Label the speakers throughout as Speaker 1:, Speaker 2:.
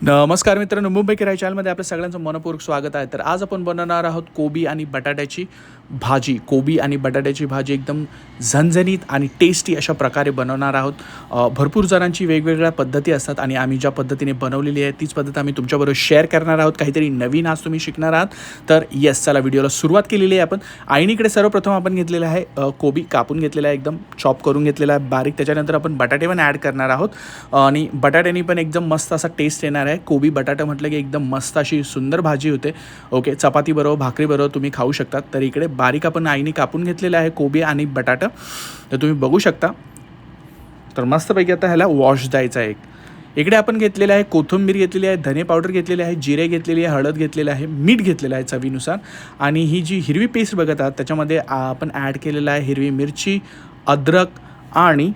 Speaker 1: नमस्कार मित्रांनो, मुंबई किराया चॅनलमध्ये आपल्या सगळ्यांचं मनपूर्वक स्वागत आहे. तर आज आपण बनवणार आहोत कोबी आणि बटाट्याची भाजी. कोबी आणि बटाट्याची भाजी एकदम झणझणीत आणि टेस्टी अशा प्रकारे बनवणार आहोत. भरपूर जणांची वेगवेगळ्या पद्धती असतात आणि आम्ही ज्या पद्धतीने बनवलेली आहे तीच पद्धत आम्ही तुमच्याबरोबर शेअर करणार आहोत. काहीतरी नवीन आज तुम्ही शिकणार आहात. तर चला व्हिडिओला सुरुवात केलेली आहे आपण. आईनीकडे सर्वप्रथम आपण घेतलेलं आहे कोबी कापून घेतलेला आहे, एकदम चॉप करून घेतलेला आहे बारीक. त्याच्यानंतर आपण बटाटे पण ॲड करणार आहोत आणि बटाट्याने पण एकदम मस्त असा टेस्ट येणार आहे. कोबी बटाटा म्हटलं की एकदम मस्त अशी सुंदर भाजी होते. ओके, चपाती बरोबर भाकरी बरोबर तुम्ही खाऊ शकतात. तर इकडे बारीक आपण आईने कापून घेतलेलं आहे कोबी आणि बटाटा, तर तुम्ही बघू शकता. तर मस्तपैकी आता ह्याला वॉश द्यायचा आहे. इकडे आपण घेतलेलं आहे कोथिंबीर घेतलेली आहे, धने पावडर घेतलेली आहे, जिरे घेतलेली आहे, हळद घेतलेलं आहे, मीठ घेतलेलं आहे चवीनुसार. आणि ही जी हिरवी पेस्ट बघत आहात त्याच्यामध्ये आपण ॲड केलेलं आहे हिरवी मिरची, अद्रक आणि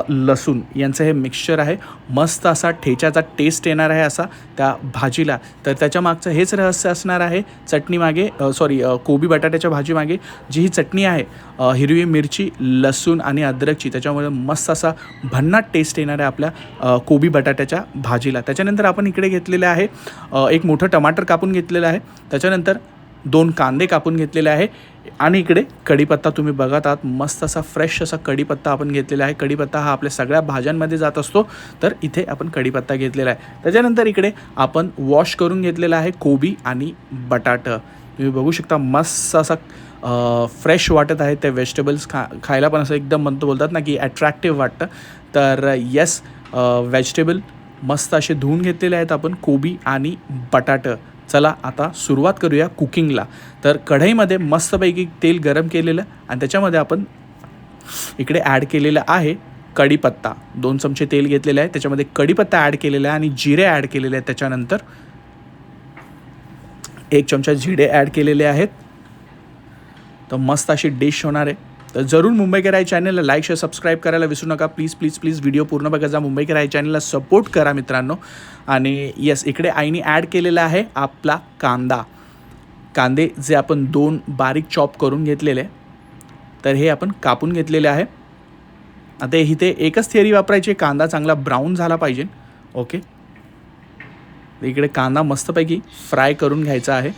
Speaker 1: लसूण यांचं हे मिक्सचर आहे. मस्त असा ठेच्याचा टेस्ट येणार आहे असा त्या भाजीला. तर त्याच्या मागचं हेच रहस्य असणार आहे चटणीमागे, कोबी बटाट्याच्या भाजीमागे जी ही चटणी आहे हिरवी मिरची, लसूण आणि अद्रकची, त्याच्यामुळे मस्त असा भन्नाट टेस्ट येणार आहे आपल्या कोबी बटाट्याच्या भाजीला. त्याच्यानंतर आपण इकडे घेतलेलं आहे एक मोठं टमाटर कापून घेतलेलं आहे. त्याच्यानंतर 2 कांदे कापून घेतलेले आहे आणि इकडे कढीपत्ता तुम्ही बघत आहात. मस्त असा फ्रेश असा कढीपत्ता आपण घेतलेला आहे. कढीपत्ता हा आपल्या सगळ्या भाज्यांमध्ये जात असतो, तर इथे आपण कढीपत्ता घेतलेला आहे. त्याच्यानंतर इकडे आपण वॉश करून घेतलेला आहे कोबी आणि बटाटा. तुम्ही बघू शकता मस्त असा फ्रेश वाटत आहे. ते व्हेजिटेबल्स खायला पण असं एकदम बोलतात ना की अट्रॅक्टिव्ह वाटतं. तर व्हेजिटेबल मस्त असे धुवून घेतलेले आहेत आपण कोबी आणि बटाटा. चला आता सुरुवात करूया कुकिंगला. तर कढईमध्ये मस्तपैकी तेल गरम केलेलं आणि त्याच्यामध्ये आपण इकडे ॲड केलेलं आहे कढीपत्ता. 2 चमचे तेल घेतलेले आहे, त्याच्यामध्ये कढीपत्ता ॲड केलेला आहे आणि जिरे ॲड केलेले आहेत. त्याच्यानंतर 1 चमचा जिरे ॲड केलेले आहेत. तर मस्त अशी डिश होणार आहे. तर जरूर मुंबई किराया चॅनलला लाईक शेअर सबस्क्राईब करायला विसरू नका. प्लीज व्हिडिओ पूर्ण बघा जा. मुंबई किराया चॅनलला सपोर्ट करा मित्रांनो. आणि इकडे आईने ॲड केलेला आहे आपला कांदे जे आपण 2 बारीक चॉप करून घेतलेले, तर हे आपण कापून घेतलेले आहे. आता इथे एकच थिअरी वापरायची, कांदा चांगला ब्राऊन झाला पाहिजे. ओके, इकडे कांदा मस्तपैकी फ्राय करून घ्यायचा आहे.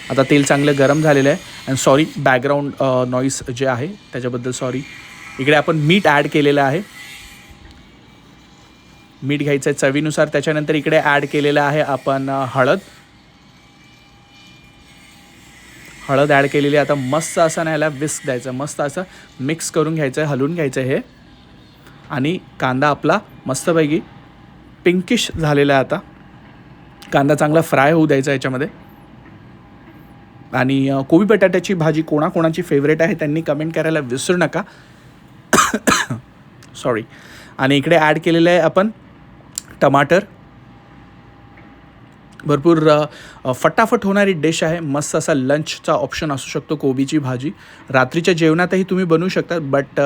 Speaker 1: आता तेल चांगलं गरम झालेलं आहे. आणि सॉरी बॅकग्राऊंड नॉईस जे आहे त्याच्याबद्दल सॉरी. इकडे आपण मीठ ॲड केलेलं आहे. मीठ घ्यायचं आहे चवीनुसार. त्याच्यानंतर इकडे ॲड केलेलं आहे आपण हळद ॲड केलेली. आता मस्त असं ना ह्याला विस्क द्यायचं, मस्त असं मिक्स करून घ्यायचं आहे, हलवून घ्यायचं आहे हे. आणि कांदा आपला मस्तपैकी पिंकिश झालेला आहे. आता कांदा चांगला फ्राय होऊ द्यायचा याच्यामध्ये. आणि कोबी बटाट्याची भाजी कोणाकोणाची फेवरेट आहे त्यांनी कमेंट करायला विसरू नका. सॉरी. आणि इकडे ॲड केलेलं आहे आपण टमाटर. भरपूर फटाफट होणारी डिश आहे. मस्त असा लंचचा ऑप्शन असू शकतो कोबीची भाजी. रात्रीच्या जेवणातही तुम्ही बनवू शकता. बट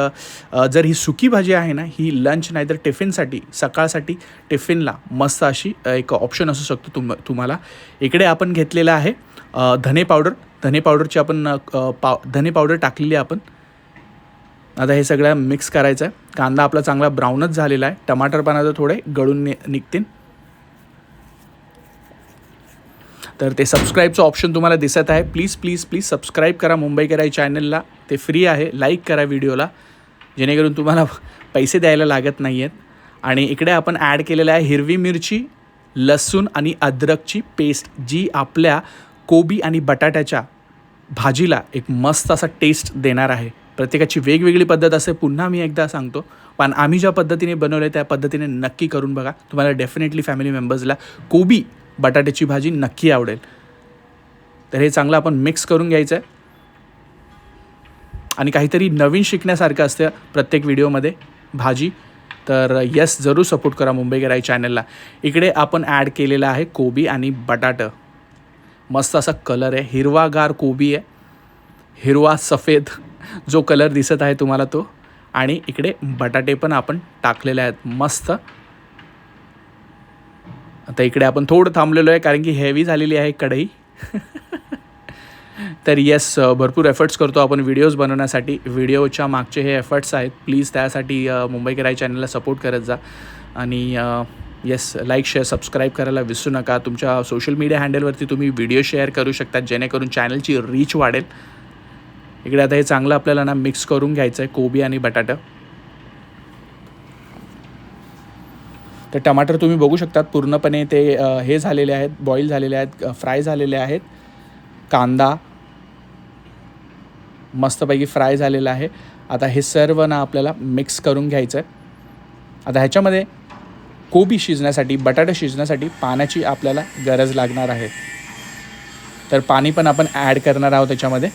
Speaker 1: जर ही सुकी भाजी आहे ना, ही लंच नाहीतर टिफिनसाठी, सकाळसाठी टिफिनला मस्त अशी एक ऑप्शन असू शकतो तुम्हाला. इकडे आपण घेतलेलं आहे धने पावडरची आपण धने पावडर टाकलेली आपण. आता हे सगळं मिक्स करायचं आहे. कांदा आपला चांगला ब्राऊनच झालेला आहे. टमाटर पण आता थोडे गळून निघतील. तर ते सबस्क्राईबचं ऑप्शन तुम्हाला दिसत आहे. प्लीज सबस्क्राईब करा मुंबई किराया चॅनलला. ते फ्री आहे. लाईक करा व्हिडिओला, जेणेकरून तुम्हाला पैसे द्यायला लागत नाही आहेत. आणि इकडे आपण ॲड केलेलं आहे हिरवी मिरची, लसूण आणि अद्रकची पेस्ट, जी आपल्या कोबी आणि बटाट्याच्या भाजीला एक मस्त असा टेस्ट देणार आहे. प्रत्येकाची वेगवेगळी पद्धत असते, पुन्हा मी एकदा सांगतो. पण आम्ही ज्या पद्धतीने बनवलं आहे त्या पद्धतीने नक्की करून बघा. तुम्हाला डेफिनेटली फॅमिली मेंबर्सला कोबी बटाट्याची भाजी नक्की आवडेल. तर हे चांगलं आपण मिक्स करून घ्यायचं आहे. आणि काहीतरी नवीन शिकण्यासारखं असतं प्रत्येक व्हिडिओमध्ये भाजी. तर जरूर सपोर्ट करा मुंबई किराया चॅनलला. इकडे आपण ॲड केलेला आहे कोबी आणि बटाटा. मस्त असा कलर आहे, हिरवागार कोबी आहे, हिरवा सफेद जो कलर दिसत आहे तुम्हाला तो. आणि इकडे बटाटे पण आपण टाकलेले आहेत मस्त. आता इकडे आपण थोडं थांबलेलो आहे कारण की हेवी झालेली आहे कढई. तर येस, भरपूर एफर्ट्स करतो आपण व्हिडिओज बनवण्यासाठी. व्हिडिओच्या मागचे हे एफर्ट्स आहेत. प्लीज त्यासाठी मुंबई कराई चॅनलला सपोर्ट करत जा. आणि येस, लाईक शेअर सबस्क्राईब करायला विसरू नका. तुमच्या सोशल मीडिया हँडलवरती तुम्ही व्हिडिओ शेअर करू शकता जेणेकरून चॅनलची रीच वाढेल. इकडे आता हे चांगलं आपल्याला ना मिक्स करून घ्यायचं आहे कोबी आणि बटाटा. तर टमाटर तुम्ही बघू शकतात पूर्णपणे ते हे झालेले आहेत, बॉईल झालेले आहेत, फ्राय झालेले आहेत. कांदा मस्तपैकी फ्राय झालेला आहे. आता हे सर्व ना आपल्याला मिक्स करून घ्यायचं आहे. आता ह्याच्यामध्ये कोबी शिजण्यासाठी, बटाटा शिजण्यासाठी पाण्याची आपल्याला गरज लागणार आहे. तर पाणी पण आपण ॲड करणार आहोत त्याच्यामध्ये.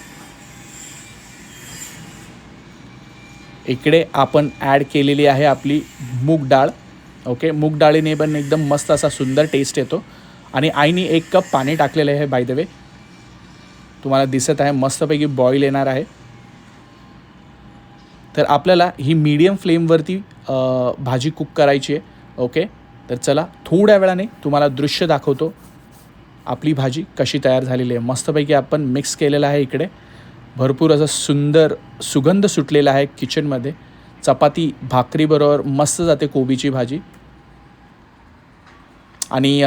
Speaker 1: इकडे आपण ॲड केलेली आहे आपली मूग डाळ. ओके, मूग डाळीने पण एकदम मस्त असा सुंदर टेस्ट येतो. आणि आईने 1 कप पाणी टाकलेलं आहे बाय द वे. तुम्हाला दिसत आहे मस्तपैकी बॉईल येणार आहे. तर आपल्याला ही मीडियम फ्लेमवरती भाजी कुक करायची आहे. ओके, तर चला थोड्या वेळाने तुम्हाला दृश्य दाखवतो आपली भाजी कशी तयार झालेली आहे. मस्तपैकी आपण मिक्स केलेलं आहे. इकडे भरपूर असं सुंदर सुगंध सुटलेला आहे किचनमध्ये. चपाती भाकरीबरोबर मस्त जाते कोबीची भाजी. आणि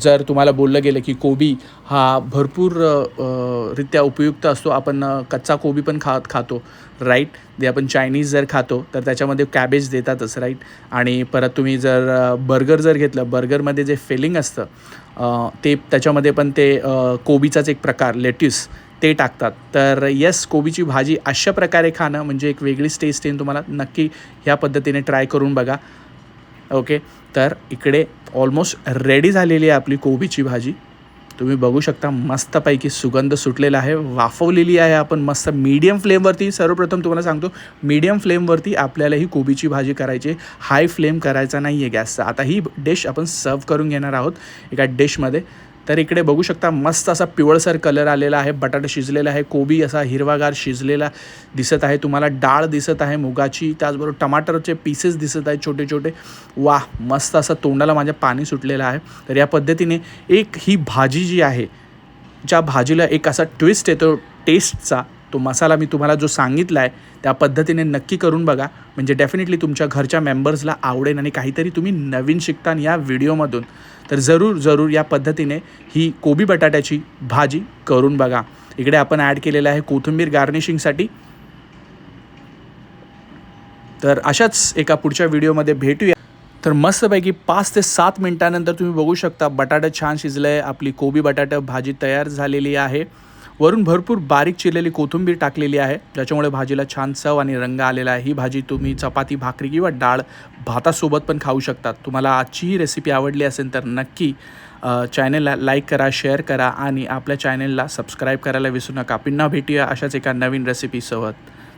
Speaker 1: जर तुम्हाला बोललं गेलं की कोबी हा भरपूर रित्या उपयुक्त असतो. आपण कच्चा कोबी पण खातो राईट. जे आपण चायनीज जर खातो तर त्याच्यामध्ये कॅबेज देतातच राईट. आणि परत तुम्ही जर बर्गर जर घेतलं, बर्गरमध्ये जे फिलिंग असतं ते त्याच्यामध्ये पण ते कोबीचाच एक प्रकार लेट्यूस ते टाकतात. तर येस, कोबीची भाजी अशा प्रकारे खाणं म्हणजे एक वेगळीच टेस्ट येईल तुम्हाला. नक्की ह्या पद्धतीने ट्राय करून बघा. ओके, तर इकडे ऑलमोस्ट रेडी झालेली आहे आपली कोबीची भाजी. तुम्ही बघू शकता मस्तपैकी सुगंध सुटलेला आहे. वाफवलेली आहे आपण मस्त मीडियम फ्लेमवरती. सर्वप्रथम तुम्हाला सांगतो मीडियम फ्लेमवरती आपल्याला ही कोबीची भाजी करायची. हाय फ्लेम करायचा नाही आहे गॅसचा. आता ही डिश आपण सर्व करून घेणार आहोत एका डिशमध्ये. तर इकडे बघू शकता मस्त असा पिवळसर कलर आलेला आहे. बटाटा शिजलेला आहे, कोबी असा हिरवागार शिजलेला दिसत आहे तुम्हाला. डाळ दिसत आहे मुगाची, त्याचबरोबर टमाटरचे पीसेस दिसत आहेत छोटे छोटे. वाह, मस्त असं तोंडाला माझ्या पाणी सुटलेलं आहे. तर या पद्धतीने एक ही भाजी जी आहे, ज्या भाजीला एक असा ट्विस्ट येतो टेस्टचा, तो मसाला मी तुम्हाला जो सांगितला आहे त्या पद्धतीने नक्की करून बघा. म्हणजे डेफिनेटली तुमच्या घरच्या मेंबर्सला आवडेल आणि काहीतरी तुम्ही नवीन शिकता या व्हिडिओमधून. तर जरूर या पद्धतीने ही कोबी बटाट्याची भाजी करून बघा. इकडे आपण ॲड केलेलं आहे कोथिंबीर गार्निशिंगसाठी. तर अशाच एका पुढच्या व्हिडिओमध्ये भेटूया. तर मस्तपैकी 5 ते 7 मिनिटानंतर तुम्ही बघू शकता बटाटा छान शिजलं आहे. आपली कोबी बटाटा भाजी तयार झालेली आहे. वरून भरपूर बारीक चिरलेली कोथिंबीर टाकलेली आहे, ज्याच्यामुळे भाजीला छान चव आणि रंग आलेला आहे. ही भाजी तुम्ही चपाती, भाकरी किंवा डाळ भातासोबत पण खाऊ शकतात. तुम्हाला आजची ही रेसिपी आवडली असेल तर नक्की चॅनलला लाईक करा, शेअर करा आणि आपल्या चॅनलला सबस्क्राईब करायला विसरू नका. पुन्हा भेटूया अशाच एका नवीन रेसिपीसोबत.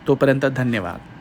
Speaker 1: तोपर्यंत धन्यवाद.